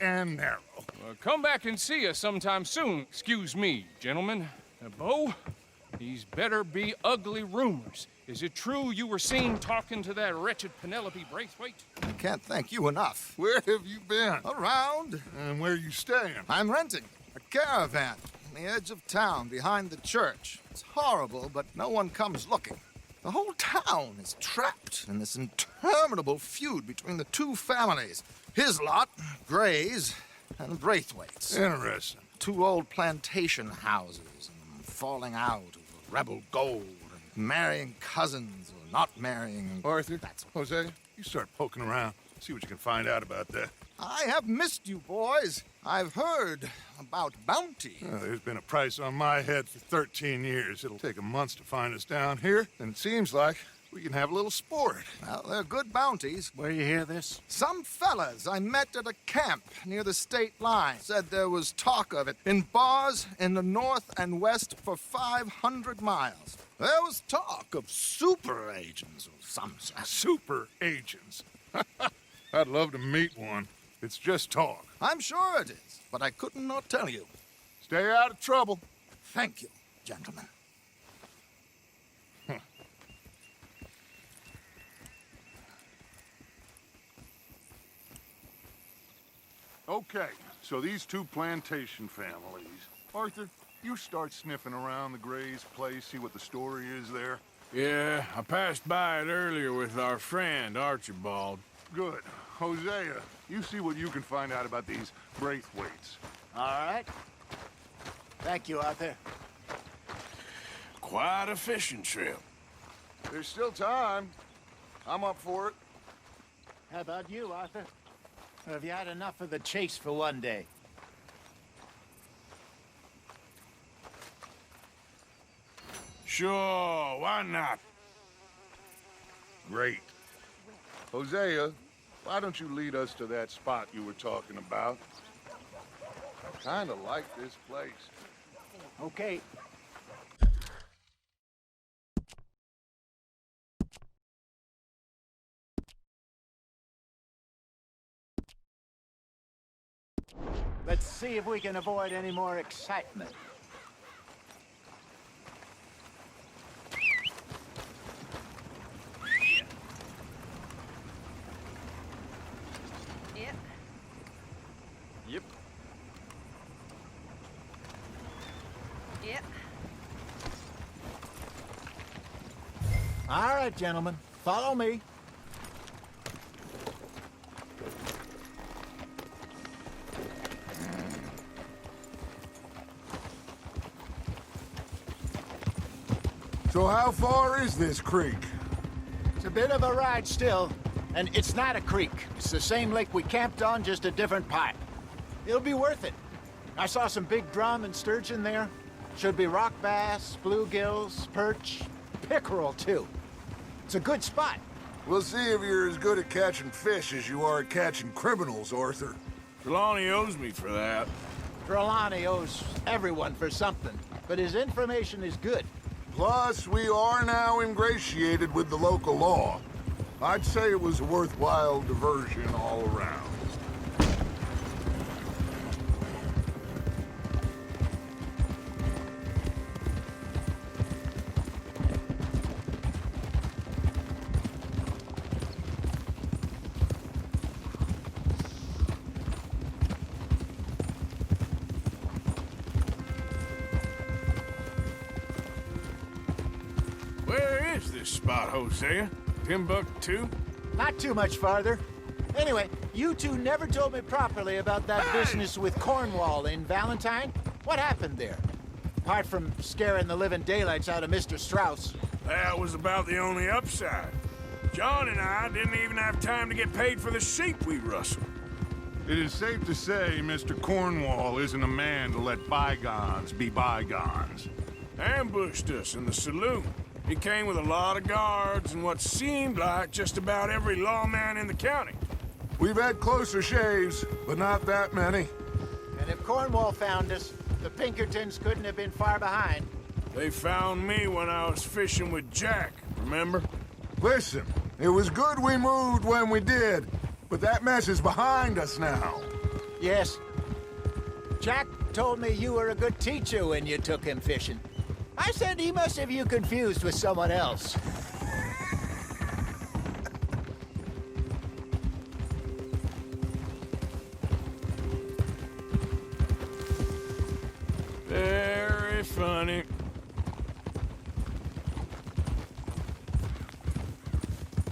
and narrow. Come back and see us sometime soon. Excuse me, gentlemen. Bo, these better be ugly rumors. Is it true you were seen talking to that wretched Penelope Braithwaite? I can't thank you enough. Where have you been? Around. And where are you staying? I'm renting a caravan on the edge of town behind the church. It's horrible, but no one comes looking. The whole town is trapped in this interminable feud between the two families. His lot, Gray's, and Braithwaite's. Interesting. 2 old plantation houses and falling out over rebel gold and marrying cousins or not marrying. Arthur, Jose, you start poking around. See what you can find out about that. I have missed you, boys. I've heard about bounty. There's been a price on my head for 13 years. It'll take 'em months to find us down here, and it seems like we can have a little sport. Well, they're good bounties. Where you hear this? Some fellas I met at a camp near the state line said there was talk of it in bars in the north and west for 500 miles. There was talk of super agents or some sort. Super agents. I'd love to meet one. It's just talk. I'm sure it is, but I couldn't not tell you. Stay out of trouble. Thank you, gentlemen. Okay, so these 2 plantation families. Arthur, you start sniffing around the Gray's place, see what the story is there. Yeah, I passed by it earlier with our friend, Archibald. Good. Hosea, you see what you can find out about these Braithwaites. All right. Thank you, Arthur. Quite a fishing trip. There's still time. I'm up for it. How about you, Arthur? Or have you had enough of the chase for one day? Sure, why not? Great. Hosea, why don't you lead us to that spot you were talking about? I kinda like this place. Okay. Let's see if we can avoid any more excitement. Yep. Yep. Yep. All right, gentlemen. Follow me. So how far is this creek? It's a bit of a ride still, and it's not a creek. It's the same lake we camped on, just a different part. It'll be worth it. I saw some big drum and sturgeon there. Should be rock bass, bluegills, perch, pickerel too. It's a good spot. We'll see if you're as good at catching fish as you are at catching criminals, Arthur. Trelawney owes me for that. Trelawney owes everyone for something, but his information is good. Plus, we are now ingratiated with the local law. I'd say it was a worthwhile diversion all around. Where is this spot, Hosea? Timbuktu? Not too much farther. Anyway, you two never told me properly about that business with Cornwall in Valentine. What happened there? Apart from scaring the living daylights out of Mr. Strauss. That was about the only upside. John and I didn't even have time to get paid for the sheep we rustled. It is safe to say Mr. Cornwall isn't a man to let bygones be bygones. Ambushed us in the saloon. He came with a lot of guards and what seemed like just about every lawman in the county. We've had closer shaves, but not that many. And if Cornwall found us, the Pinkertons couldn't have been far behind. They found me when I was fishing with Jack, remember? Listen, it was good we moved when we did, but that mess is behind us now. Yes. Jack told me you were a good teacher when you took him fishing. I said he must have you confused with someone else. Very funny.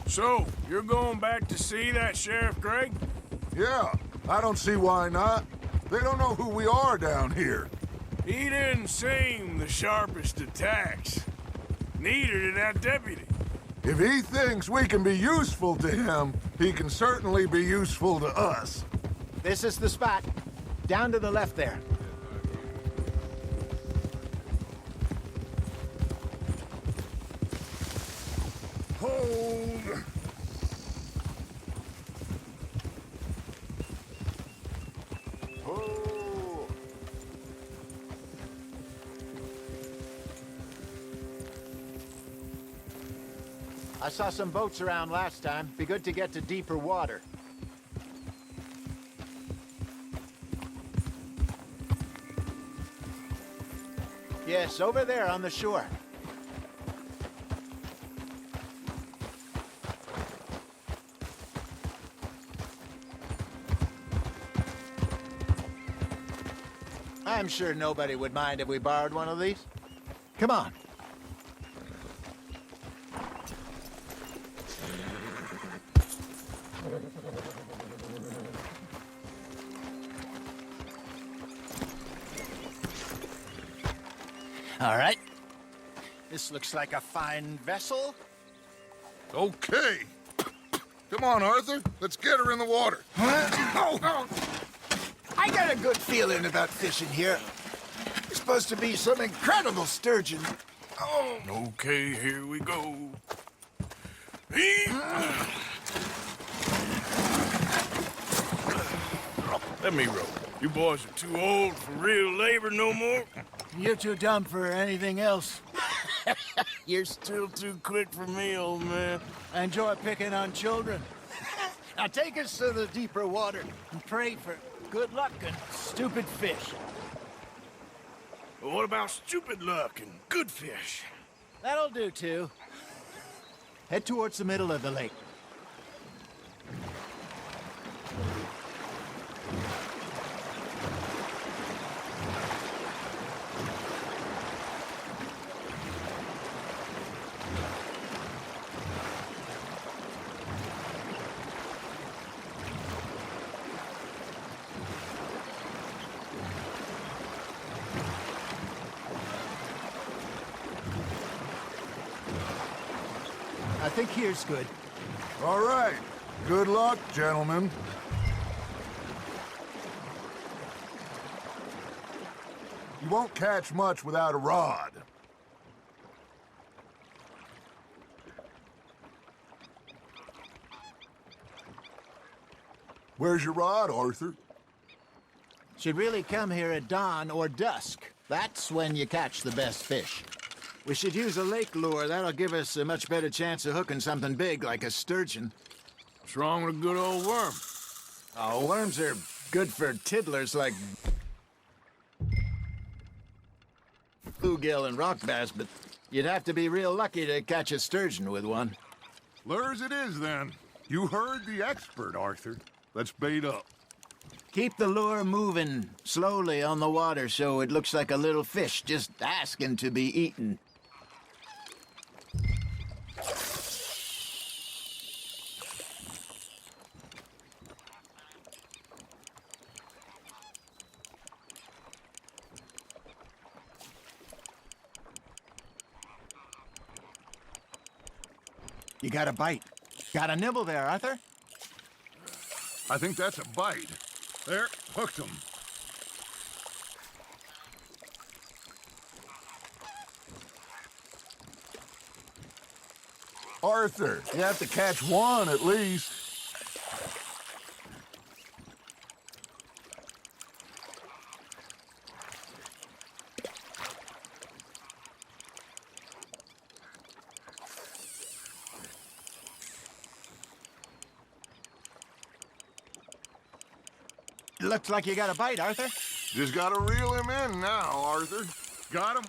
So, you're going back to see that Sheriff Gregg? Yeah, I don't see why not. They don't know who we are down here. He didn't seem the sharpest attacks. Neither did that deputy. If he thinks we can be useful to him, he can certainly be useful to us. This is the spot. Down to the left there. Hold. Oh. I saw some boats around last time. Be good to get to deeper water. Yes, over there on the shore. I'm sure nobody would mind if we borrowed one of these. Come on. All right. This looks like a fine vessel. Okay. Come on, Arthur. Let's get her in the water. Oh. I got a good feeling about fishing here. It's supposed to be some incredible sturgeon. Oh. Okay, here we go. Let me row. You boys are too old for real labor no more. You're too dumb for anything else. You're still too quick for me, old man. I enjoy picking on children. Now take us to the deeper water and pray for good luck and stupid fish. Well, what about stupid luck and good fish? That'll do, too. Head towards the middle of the lake. I think here's good. All right. Good luck, gentlemen. You won't catch much without a rod. Where's your rod, Arthur? Should really come here at dawn or dusk. That's when you catch the best fish. We should use a lake lure. That'll give us a much better chance of hooking something big like a sturgeon. What's wrong with a good old worm? Oh, worms are good for tiddlers like bluegill and rock bass, but you'd have to be real lucky to catch a sturgeon with one. Lures it is, then. You heard the expert, Arthur. Let's bait up. Keep the lure moving slowly on the water so it looks like a little fish just asking to be eaten. You got a bite. Got a nibble there, Arthur? I think that's a bite. There, hooked him. Arthur, you have to catch one at least. Looks like you got a bite, Arthur. Just gotta reel him in now, Arthur. Got him?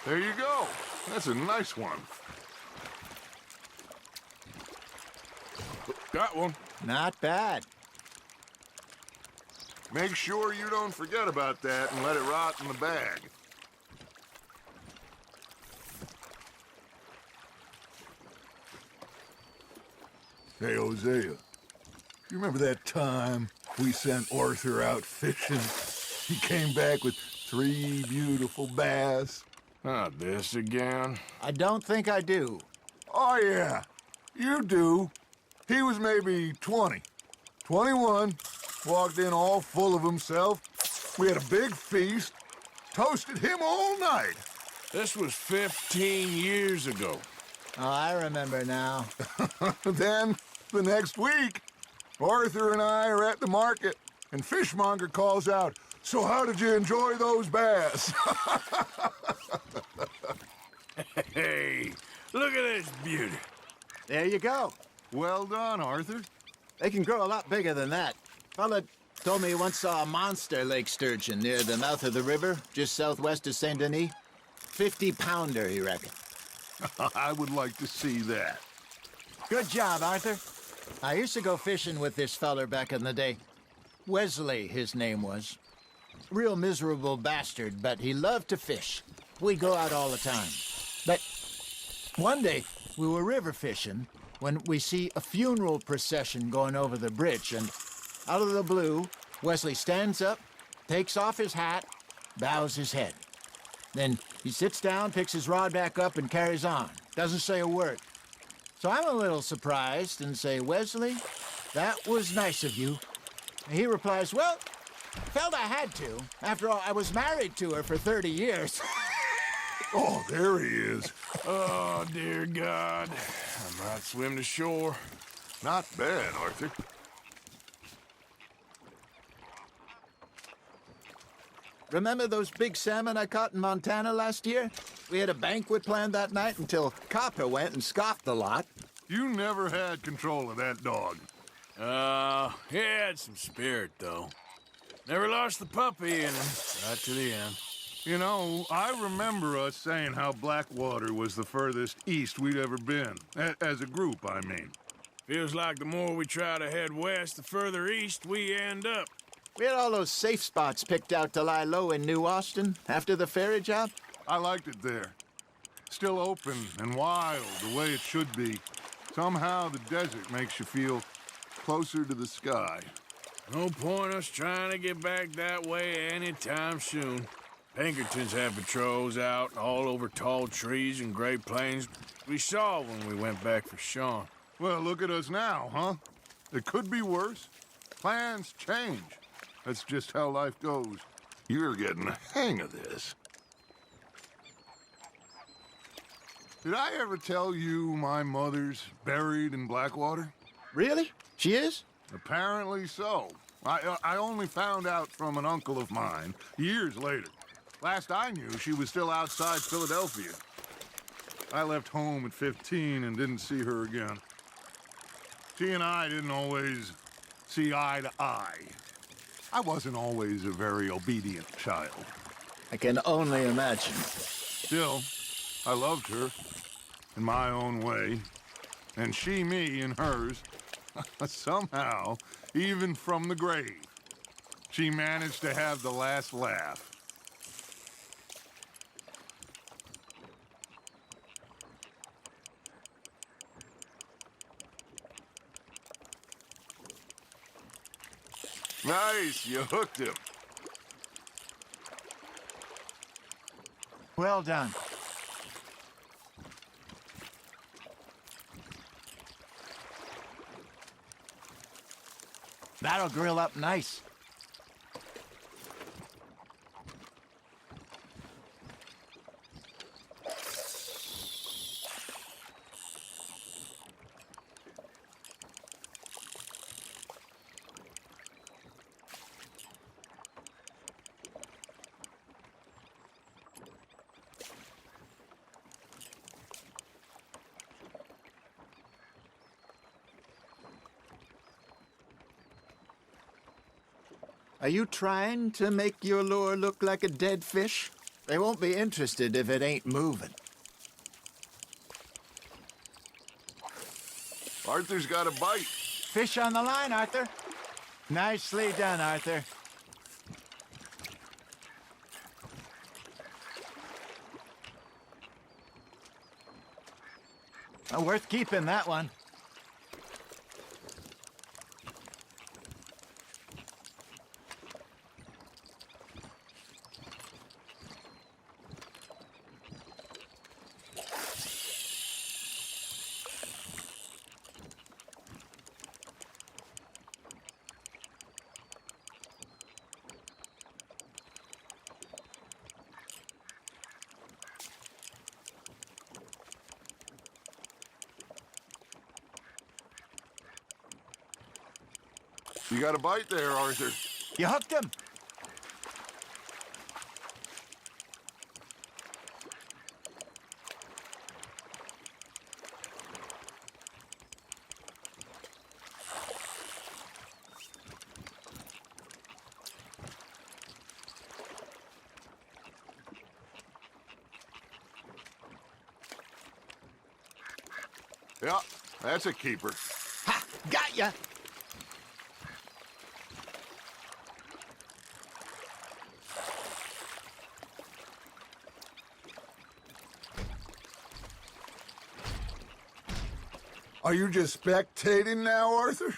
There you go. That's a nice one. Got one. Not bad. Make sure you don't forget about that and let it rot in the bag. Hey, Hosea, you remember that time we sent Arthur out fishing? He came back with 3 beautiful bass. Not this again. I don't think I do. Oh, yeah, you do. He was maybe 20, 21, walked in all full of himself. We had a big feast, toasted him all night. This was 15 years ago. Oh, I remember now. Then, the next week, Arthur and I are at the market, and Fishmonger calls out, "So how did you enjoy those bass?" Hey, look at this beauty. There you go. Well done, Arthur. They can grow a lot bigger than that. Fella told me he once saw a monster lake sturgeon near the mouth of the river, just southwest of Saint Denis. 50-pounder, he reckoned. I would like to see that. Good job, Arthur. I used to go fishing with this feller back in the day. Wesley, his name was. Real miserable bastard, but he loved to fish. We'd go out all the time. But one day, we were river fishing when we see a funeral procession going over the bridge, and out of the blue, Wesley stands up, takes off his hat, bows his head. Then he sits down, picks his rod back up, and carries on. Doesn't say a word. So I'm a little surprised and say, "Wesley, that was nice of you." And he replies, "Well, felt I had to. After all, I was married to her for 30 years. Oh, there he is. Oh, dear God. I might swim to shore. Not bad, Arthur. Remember those big salmon I caught in Montana last year? We had a banquet planned that night until Copper went and scoffed the lot. You never had control of that dog. He had some spirit, though. Never lost the puppy in him. Right to the end. You know, I remember us saying how Blackwater was the furthest east we'd ever been. As a group, I mean. Feels like the more we try to head west, the further east we end up. We had all those safe spots picked out to lie low in New Austin after the ferry job. I liked it there. Still open and wild, the way it should be. Somehow the desert makes you feel closer to the sky. No point us trying to get back that way anytime soon. Pinkertons have patrols out all over tall trees and Great Plains. We saw when we went back for Sean. Well, look at us now, huh? It could be worse. Plans change. That's just how life goes. You're getting the hang of this. Did I ever tell you my mother's buried in Blackwater? Really? She is? Apparently so. I only found out from an uncle of mine years later. Last I knew, she was still outside Philadelphia. I left home at 15 and didn't see her again. She and I didn't always see eye to eye. I wasn't always a very obedient child. I can only imagine. Still, I loved her in my own way, and she me in hers. Somehow, even from the grave, she managed to have the last laugh. Nice, you hooked him. Well done. That'll grill up nice. Are you trying to make your lure look like a dead fish? They won't be interested if it ain't moving. Arthur's got a bite. Fish on the line, Arthur. Nicely done, Arthur. Worth keeping, that one. You got a bite there, Arthur. You hooked him. Yeah, that's a keeper. Ha! Got ya! Are you just spectating now, Arthur?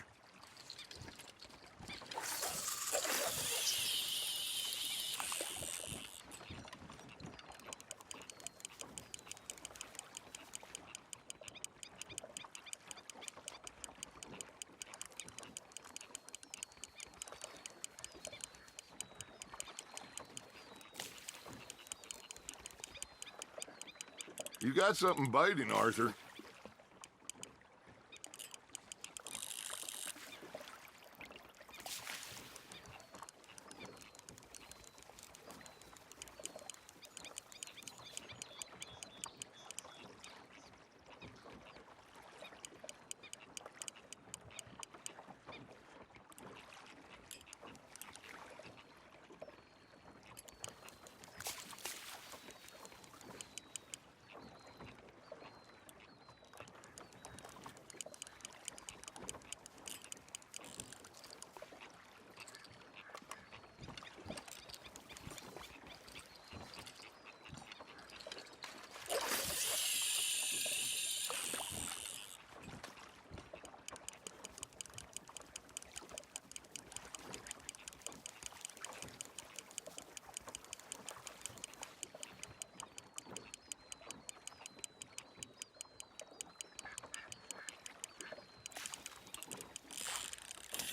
You got something biting, Arthur.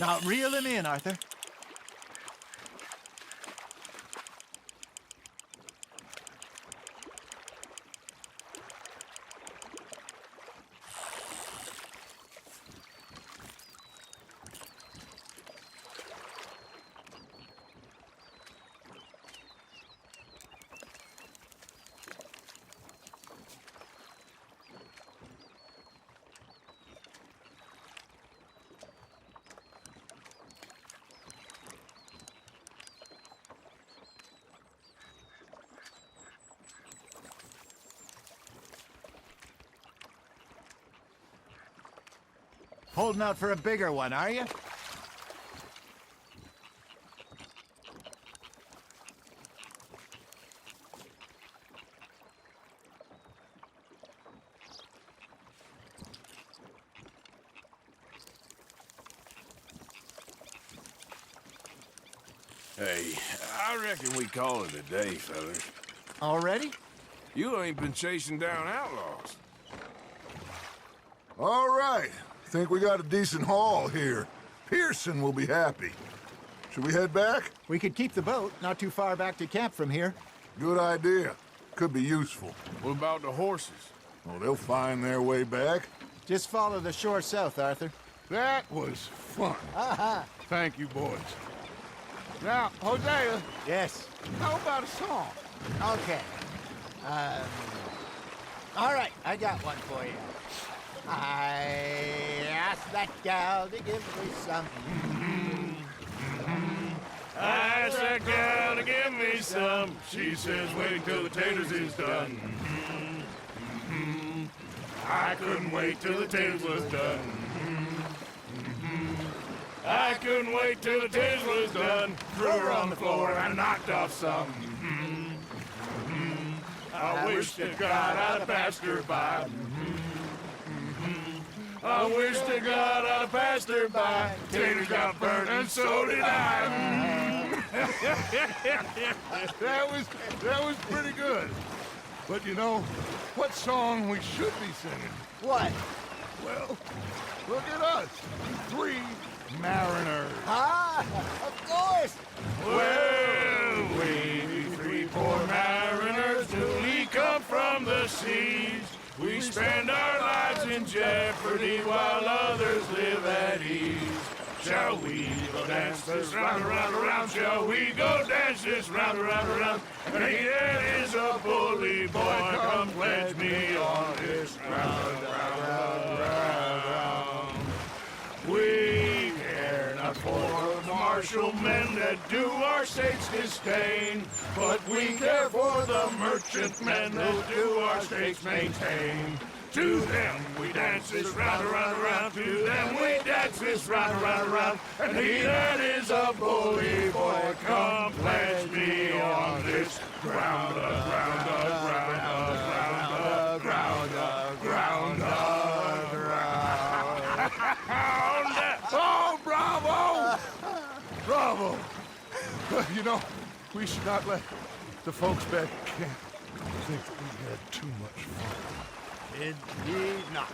Now reel him in, Arthur. Holding out for a bigger one, are you? Hey, I reckon we call it a day, fellas. Already? You ain't been chasing down outlaws. All right. Think we got a decent haul here. Pearson will be happy. Should we head back? We could keep the boat not too far back to camp from here. Good idea. Could be useful. What about the horses? Oh, they'll find their way back. Just follow the shore south, Arthur. That was fun. Thank you, boys. Now, Hosea, Yes. how about a song? Okay. All right, I got one for you. I asked that gal to give me some. I asked that gal to give me some. She says, wait till the taters is done. I couldn't wait till the taters was done. I couldn't wait till the taters was done. Threw her on the floor and I knocked off some. I wish to God I'd have passed her by. I wish to God I'd have passed her by. Taters got burned and so did I. That was pretty good. But you know, what song we should be singing? What? Well, look at us. 3 mariners. Ah, of course. Well, we 3 poor mariners, newly come from the seas. We spend our lives in jeopardy while others live at ease. Shall we go dance this round, around, around? Shall we go dance this round, around, around? And he that is a bully boy, come pledge me on this round, round, round. We care not for the martial men that do our state's disdain, but we care for the merchant men that do our state's maintain. To them we dance this round, around, around. To them we dance this round, around, around. And he that is a bully boy, come pledge me on this ground, ground, ground, ground, ground, ground, ground. Oh, bravo! Bravo! You know, we should not let the folks back at camp think that we had too much fun. Indeed not.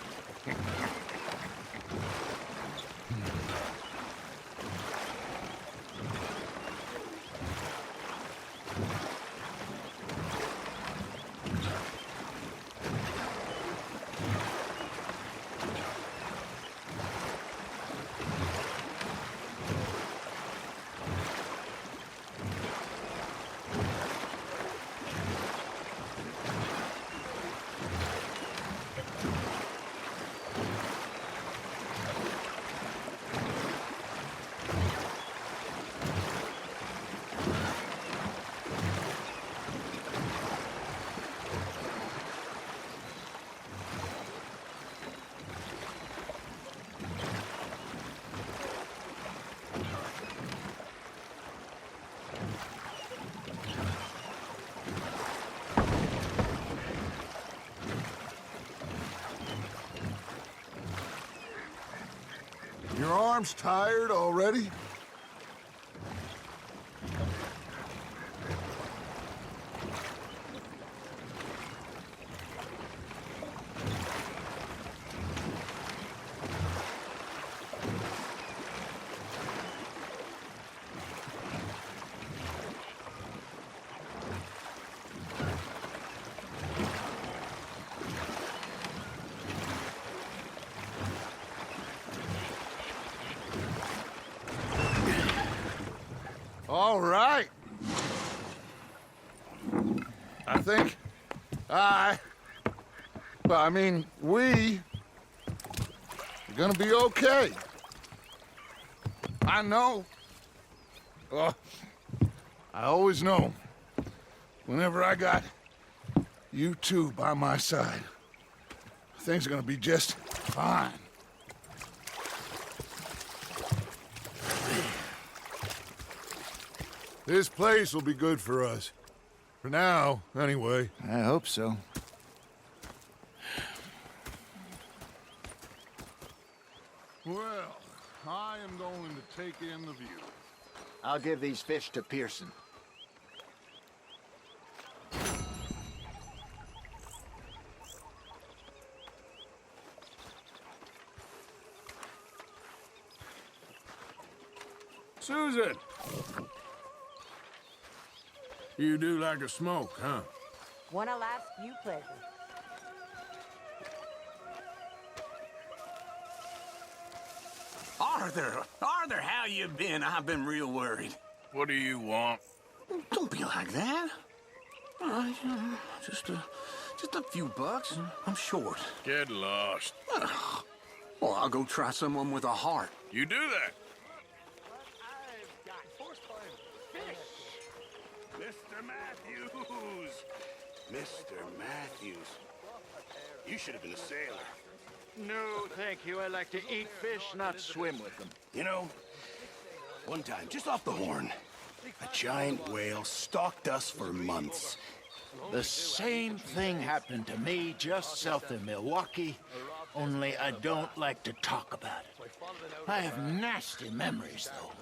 Your arm's tired already? All right. I think we are gonna be okay. I know. Well, I always know. Whenever I got you two by my side, things are gonna be just fine. This place will be good for us. For now, anyway. I hope so. Well, I am going to take in the view. I'll give these fish to Pearson. Susan! You do like a smoke, huh? One of life's few pleasures. Arthur, how you been? I've been real worried. What do you want? Don't be like that. Just a few bucks. I'm short. Get lost. Well, I'll go try someone with a heart. You do that. Mr. Matthews! Mr. Matthews. You should have been a sailor. No, thank you. I like to eat fish, not swim with them. You know, one time, just off the horn, a giant whale stalked us for months. The same thing happened to me just south of Milwaukee, only I don't like to talk about it. I have nasty memories, though.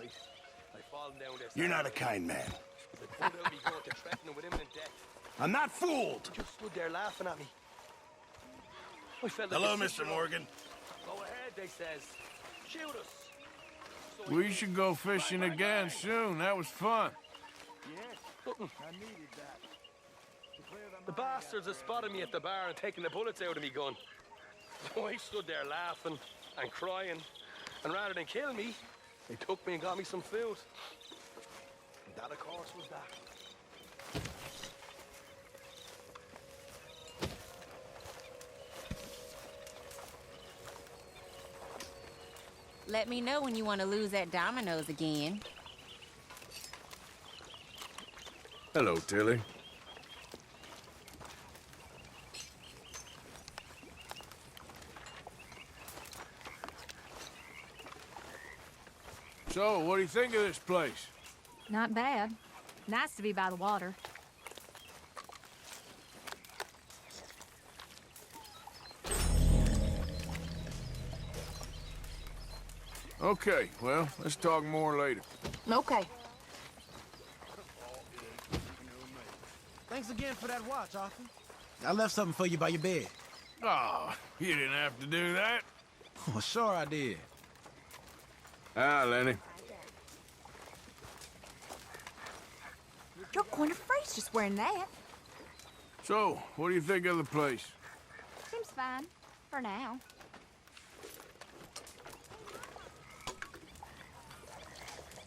You're not a kind man. I'm not fooled! Just stood there laughing at me. I felt like Hello, a Mr. sister. Morgan. Go ahead, they says. Shoot us. We should go fishing again soon. That was fun. The bastards have spotted me at the bar and taken the bullets out of me gun. So I stood there laughing and crying. And rather than kill me, they took me and got me some food. And that, of course, was that. Let me know when you want to lose that dominoes again. Hello, Tilly. So, what do you think of this place? Not bad. Nice to be by the water. Okay, well, let's talk more later. Okay. Thanks again for that watch, Arthur. I left something for you by your bed. Oh, you didn't have to do that. Oh, sure I did. Ah, Lenny. You're going to freeze just wearing that. So, what do you think of the place? Seems fine. For now.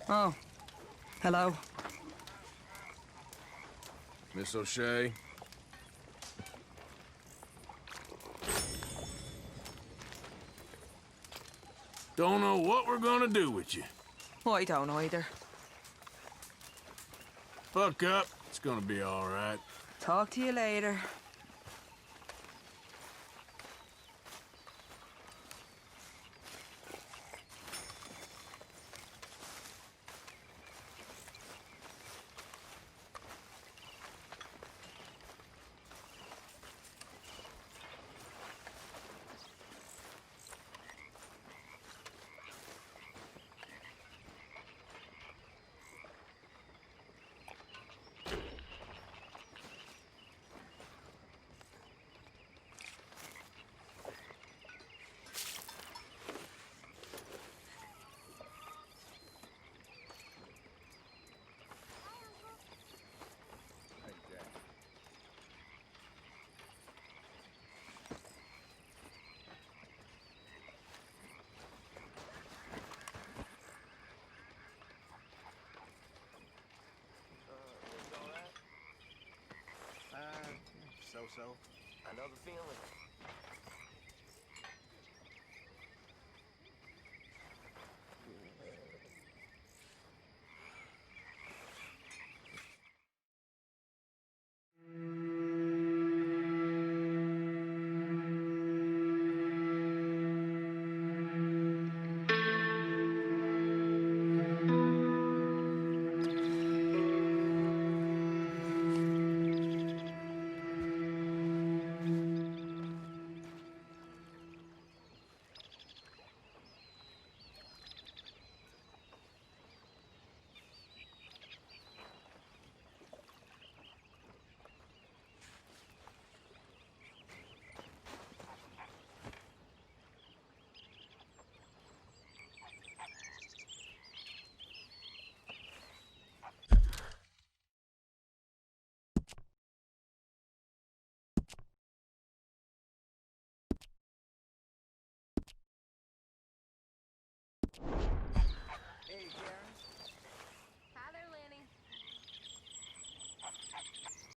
Oh. Hello. Miss O'Shea? Don't know what we're gonna do with you. I don't either. Buck up. It's gonna be all right. Talk to you later. So. I know the feeling.